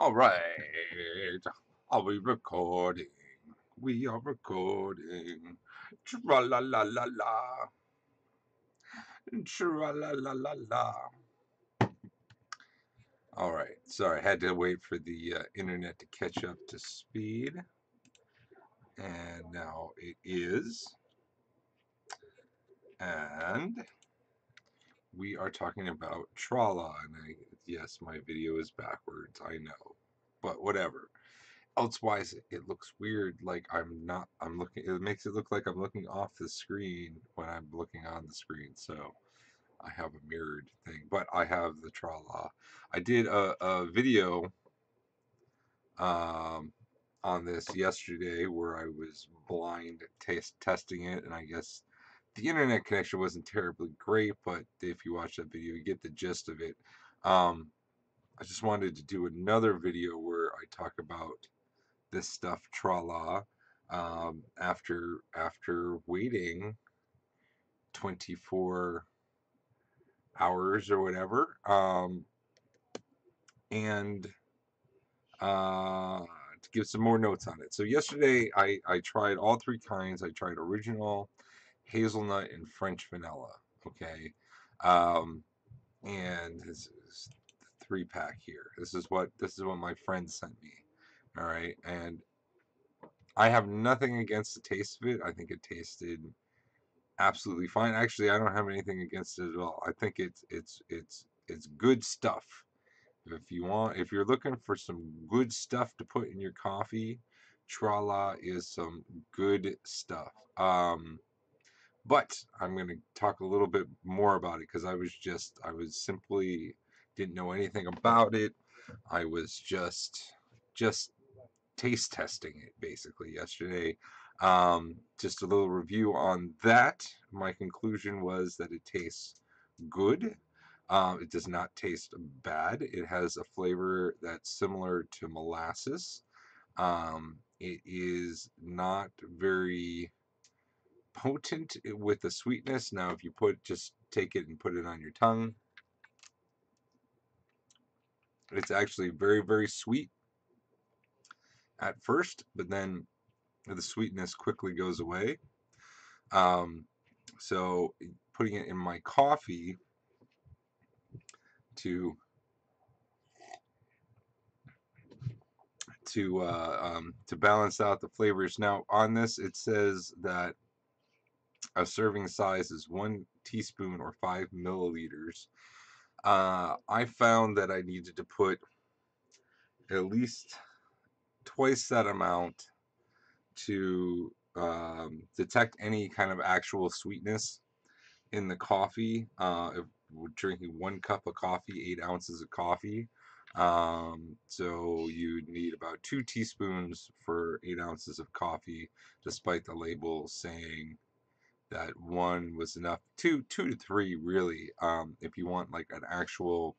All right. Are we recording? We are recording. Tra la la la la. Tra la la la la. All right. Sorry, I had to wait for the internet to catch up to speed. And now it is. And we are talking about TraLa. Yes, my video is backwards. I know. But whatever. Elsewise, it looks weird. Like I'm looking. It makes it look like I'm looking off the screen when I'm looking on the screen. So I have a mirrored thing, but I have the TraLa. I did a video um, on this yesterday where I was blind testing it, and I guess the internet connection wasn't terribly great. But if you watch that video, you get the gist of it. Um, I just wanted to do another video where I talk about this stuff TraLa after waiting 24 hours or whatever, and to give some more notes on it. So yesterday I tried all three kinds. I tried original, hazelnut, and French vanilla. Okay, um, and this is the 3-pack here. This is what my friend sent me. All right, and I have nothing against the taste of it. I think it tasted absolutely fine. Actually, I don't have anything against it at all. I think it's good stuff. If you're looking for some good stuff to put in your coffee, TraLa is some good stuff. But I'm going to talk a little bit more about it because I was simply didn't know anything about it. I was just taste testing it basically yesterday. Just a little review on that. My conclusion was that it tastes good. It does not taste bad. It has a flavor that's similar to molasses. It is not very potent with the sweetness. Now, if you just take it and put it on your tongue, it's actually very, very sweet at first, but then the sweetness quickly goes away. Um, so putting it in my coffee to to balance out the flavors. Now on this it says that a serving size is 1 teaspoon or 5 milliliters. I found that I needed to put at least twice that amount to detect any kind of actual sweetness in the coffee. If we're drinking 1 cup of coffee, 8 ounces of coffee. So you need about 2 teaspoons for 8 ounces of coffee, despite the label saying that one was enough. Two to three, really, if you want like an actual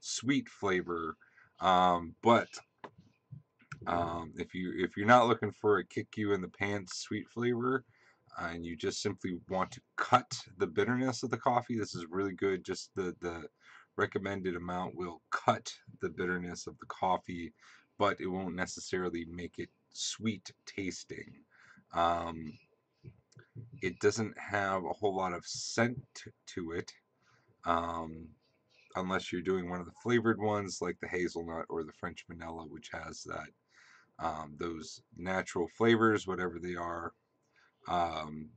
sweet flavor. But if you're not looking for a kick you in the pants sweet flavor, and you just simply want to cut the bitterness of the coffee, this is really good. Just the recommended amount will cut the bitterness of the coffee, but it won't necessarily make it sweet tasting. Um, it doesn't have a whole lot of scent to it, um, unless you're doing one of the flavored ones like the hazelnut or the French vanilla, which has that those natural flavors, whatever they are, um,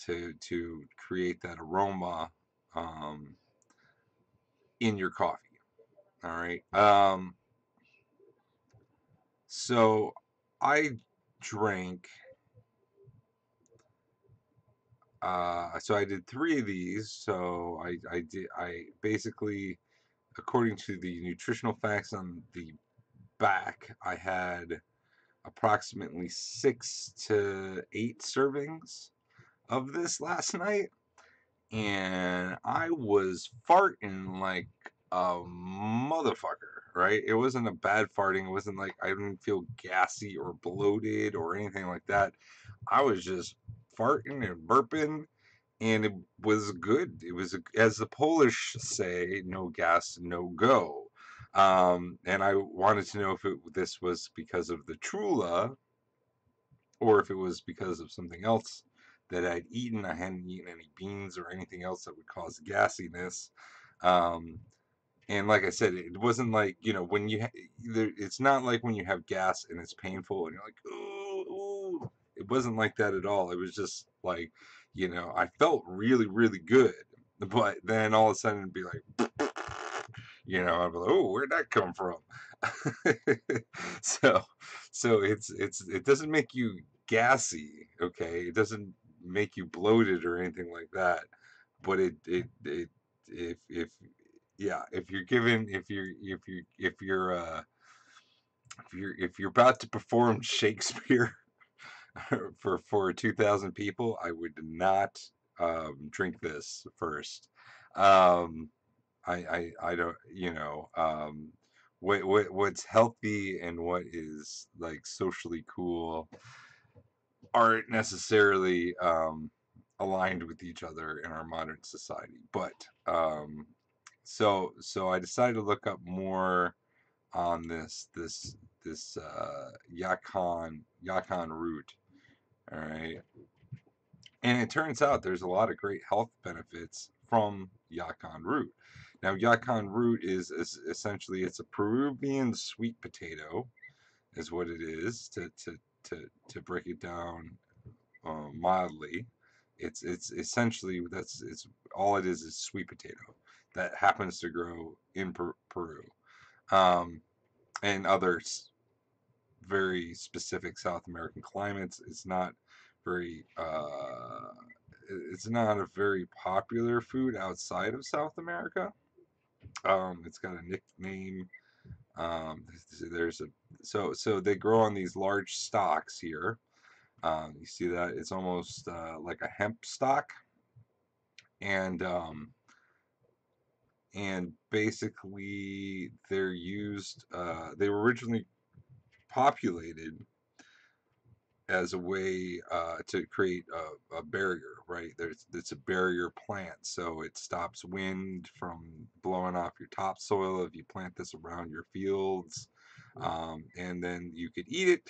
to create that aroma um, in your coffee. All right. So I drank. So I did 3 of these. So I basically, according to the nutritional facts on the back, I had approximately 6 to 8 servings of this last night, and I was farting like a motherfucker, right? It wasn't a bad farting. It wasn't like I didn't feel gassy or bloated or anything like that. I was just farting and burping, and it was good. It was, as the Polish say, no gas, no go. And I wanted to know if this was because of the TraLa or if it was because of something else that I'd eaten. I hadn't eaten any beans or anything else that would cause gassiness. Um, and like I said, it wasn't like, when it's not like when you have gas and it's painful and you're like, ooh, ooh. It wasn't like that at all. It was just like, I felt really, really good. But then all of a sudden it'd be like, I'd be like, oh, where'd that come from? so, so it doesn't make you gassy, okay? It doesn't make you bloated or anything like that. But it if yeah, if you're given if you're about to perform Shakespeare for 2,000 people, I would not drink this first. Um, I don't, what's healthy and what is like socially cool aren't necessarily aligned with each other in our modern society. But so I decided to look up more on this Yacon root. All right, and it turns out there's a lot of great health benefits from Yacon root. Now, Yacon root is essentially it's a Peruvian sweet potato, is what it is. To break it down mildly, it's essentially it's all it is sweet potato that happens to grow in Peru, um, and others very specific South American climates. Very it's not a very popular food outside of South America. It's got a nickname. There's a so they grow on these large stalks here. You see that it's almost like a hemp stalk, and basically they're used. They were originally populated as a way to create a barrier, right? It's a barrier plant, so it stops wind from blowing off your topsoil if you plant this around your fields. And then you could eat it.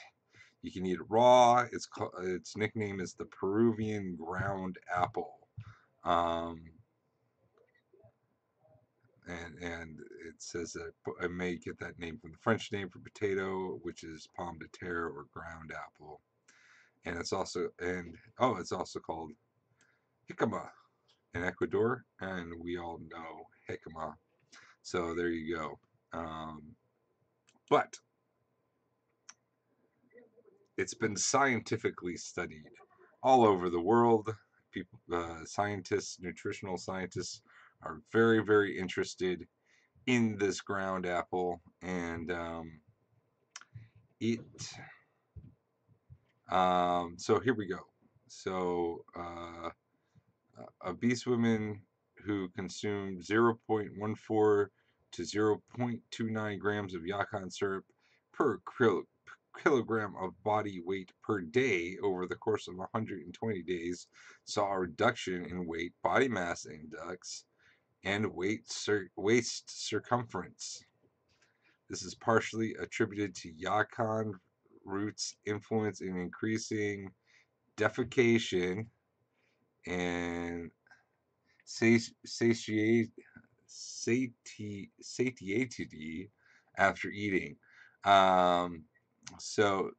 You can eat it raw. Its nickname is the Peruvian ground apple. Um, and it says that it may get that name from the French name for potato, which is pomme de terre or ground apple. And it's also called jicama in Ecuador, and we all know jicama. So there you go. But it's been scientifically studied all over the world. People, scientists, nutritional scientists, are very, very interested in this ground apple, and it. So here we go. So obese women who consume 0.14 to 0.29 grams of Yacon syrup per kilogram of body weight per day over the course of 120 days saw a reduction in weight, body mass index, and waist circumference. This is partially attributed to Yacon root's influence in increasing defecation and satiety after eating. Um, so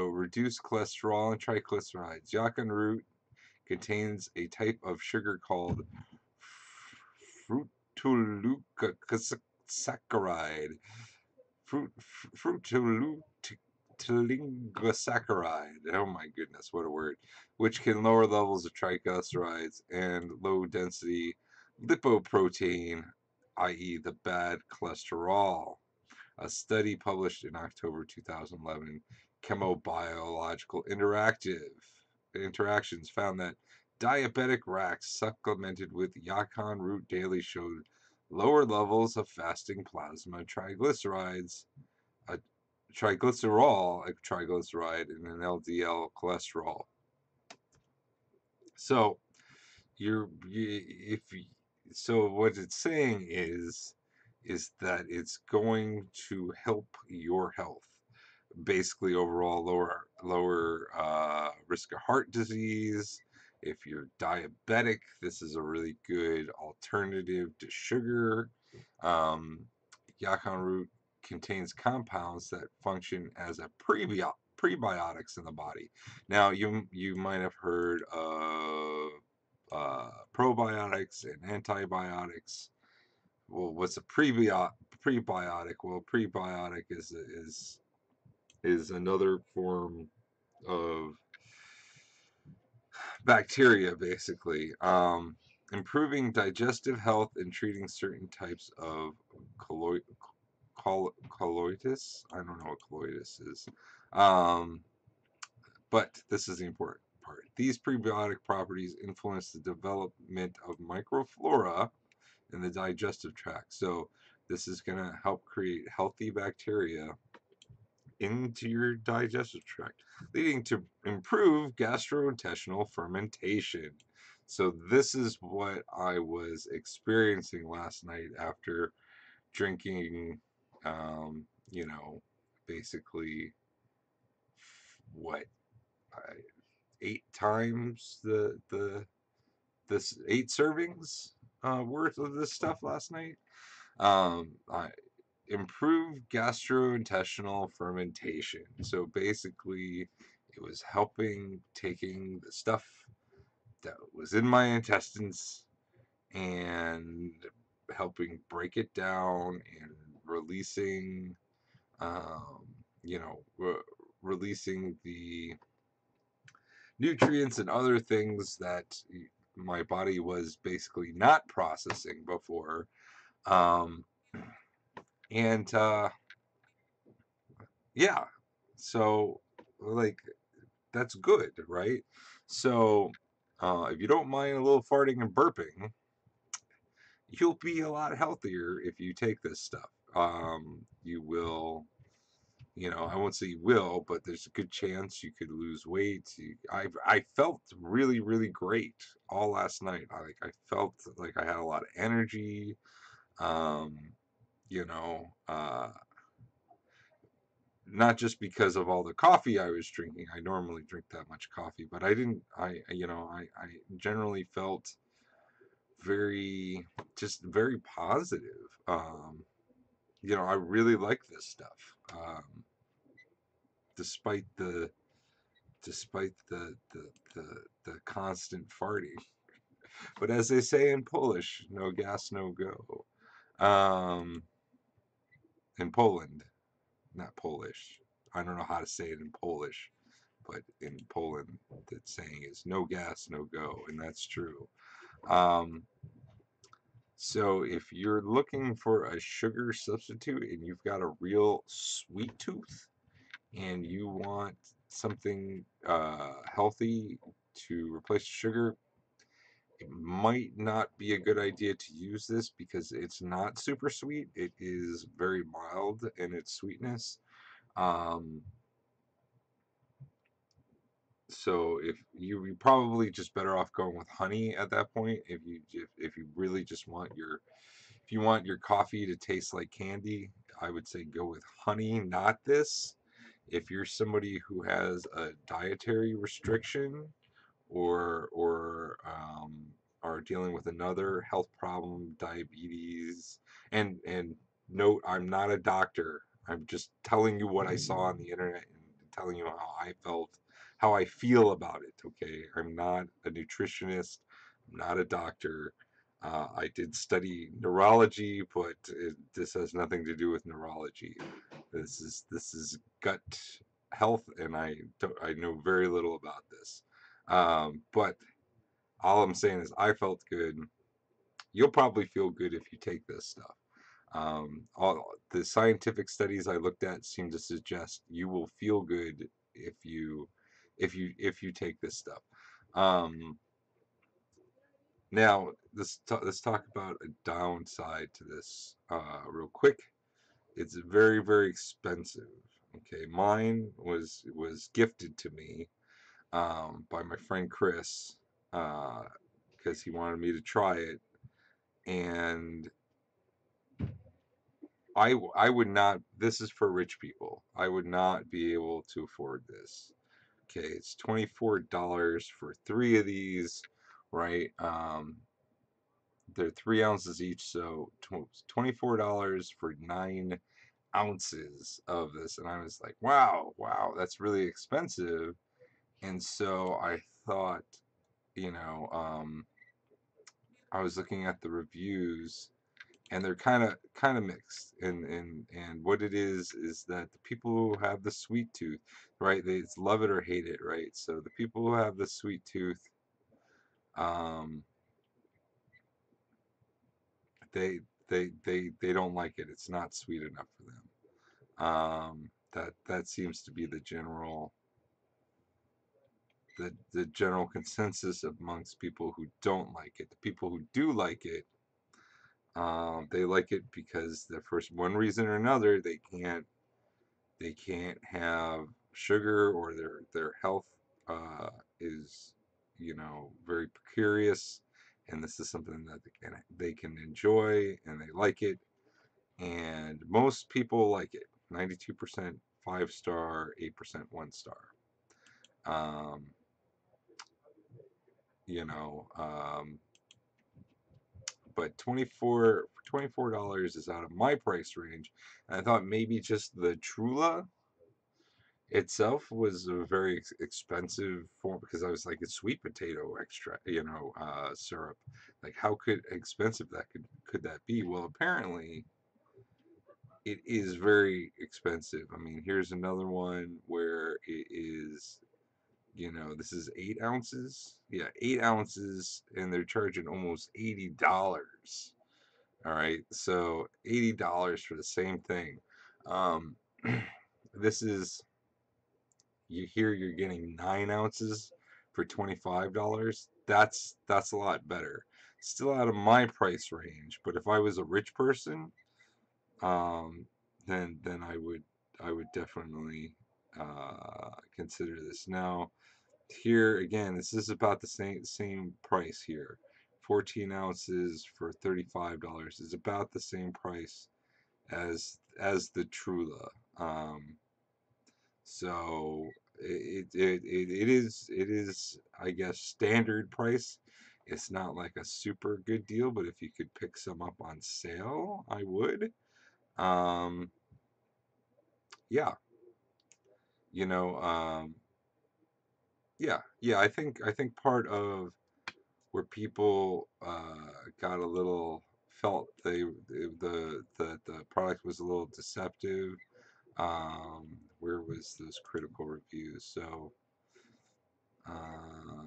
reduced cholesterol and triglycerides. Yacon root contains a type of sugar called fructooligosaccharide. Fructooligosaccharide. Oh my goodness, what a word! Which can lower levels of triglycerides and low density lipoprotein, i.e., the bad cholesterol. A study published in October 2011, Chemobiological Interactions found that diabetic rats supplemented with Yacon root daily showed lower levels of fasting plasma triglycerides, a triglycerol, a triglyceride, and an LDL cholesterol. So you're you, if so what it's saying is is that it's going to help your health. Basically, overall, lower risk of heart disease. If you're diabetic, this is a really good alternative to sugar. Um, Yacon root contains compounds that function as a prebiotics in the body. Now, you might have heard of probiotics and antibiotics. Well, what's a prebiotic? Well, prebiotic is another form of bacteria, basically. Improving digestive health and treating certain types of colloiditis. I don't know what colloiditis is. Um, but this is the important part. These prebiotic properties influence the development of microflora in the digestive tract. So this is going to help create healthy bacteria into your digestive tract, leading to improved gastrointestinal fermentation. So this is what I was experiencing last night after drinking, um, you know, basically what I, 8 times this 8 servings worth of this stuff last night. I improved gastrointestinal fermentation. So basically, it was helping taking the stuff that was in my intestines and helping break it down and releasing, um, you know, releasing the nutrients and other things that my body was basically not processing before. Um, and yeah, so like that's good, right? So if you don't mind a little farting and burping, you'll be a lot healthier if you take this stuff. You will, I won't say you will, but there's a good chance you could lose weight. I felt really really great all last night. I felt like I had a lot of energy. Um, you know, not just because of all the coffee I was drinking. I normally drink that much coffee, but I didn't. I generally felt very, just very positive. I really like this stuff, despite the constant farting. But as they say in Polish, no gas, no go. Um, in Poland, not Polish. I don't know how to say it in Polish, but in Poland, the saying is no gas, no go, and that's true. Um, so if you're looking for a sugar substitute and you've got a real sweet tooth and you want something healthy to replace sugar, it might not be a good idea to use this because it's not super sweet. It is very mild in its sweetness. Um, So you're probably just better off going with honey at that point. If you really just want if you want your coffee to taste like candy, I would say go with honey, not this. If you're somebody who has a dietary restriction or are dealing with another health problem, diabetes, and note, I'm not a doctor. I'm just telling you what I saw on the internet and telling you how I felt, how I feel about it. Okay, I'm not a nutritionist. I'm not a doctor. I did study neurology, but this has nothing to do with neurology. This is gut health, and I know very little about this. But all I'm saying is I felt good. You'll probably feel good if you take this stuff. All the scientific studies I looked at seem to suggest you will feel good if you take this stuff. Um, Now let's talk about a downside to this real quick. It's very very expensive. Okay, mine was gifted to me by my friend Chris because he wanted me to try it, and I would not. This is for rich people. I would not be able to afford this. Okay, it's $24 for three of these, right? They're 3 ounces each, so $24 for 9 ounces of this. And I was like, wow, wow, that's really expensive. And so I thought, you know, I was looking at the reviews, and they're kind of mixed. And what it is that the people who have the sweet tooth, right? They it's love it or hate it, right? So the people who have the sweet tooth, um, they they don't like it. It's not sweet enough for them. That seems to be the general consensus amongst people who don't like it. The people who do like it, they like it because for one reason or another they can't have sugar, or their health uh, is very precarious, and this is something that they can enjoy, and they like it, and most people like it. 92% 5 star, 8% 1 star. Um, you know, but $24 is out of my price range. And I thought maybe just the TraLa itself was a very expensive form, because I was like, it's sweet potato extract, syrup. Like, how could expensive that could that be? Well, apparently it is very expensive. I mean, here's another one where it is, this is 8 ounces. Yeah, 8 ounces, and they're charging almost $80. All right, so $80 for the same thing. Um, this is you hear you're getting 9 ounces for $25. That's a lot better. Still out of my price range, but if I was a rich person, um, then I would definitely consider this. Now, here again, this is about the same price here. 14 ounces for $35 is about the same price as the TraLa. So it is, I guess, standard price. It's not like a super good deal, but if you could pick some up on sale, I would. Um, yeah, you know, yeah. I think part of where people got a little felt the product was a little deceptive. Where was those critical reviews? So, uh,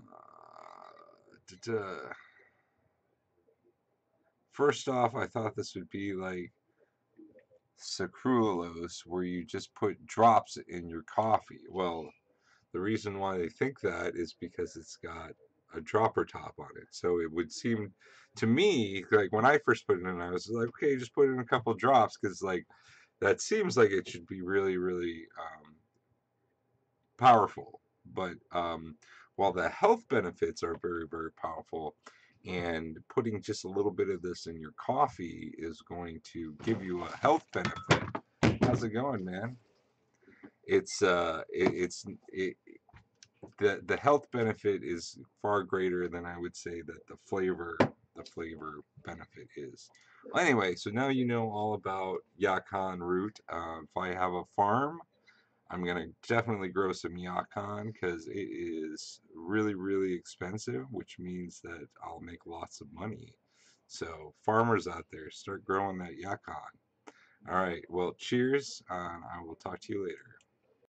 first off, I thought this would be like sucralose, where you just put drops in your coffee. Well, the reason why they think that is because it's got a dropper top on it. So it would seem to me like when I first put it in, I was like, okay, just put in a couple drops, because like that seems like it should be really, really powerful. But while the health benefits are very, very powerful, and putting just a little bit of this in your coffee is going to give you a health benefit. How's it going, man? It's the health benefit is far greater than I would say that the flavor benefit is. Well, anyway, so now you know all about Yacon root. If I have a farm, I'm gonna definitely grow some Yacon, because it is really, really expensive, which means that I'll make lots of money. So farmers out there, start growing that Yacon. All right, well, cheers. I will talk to you later.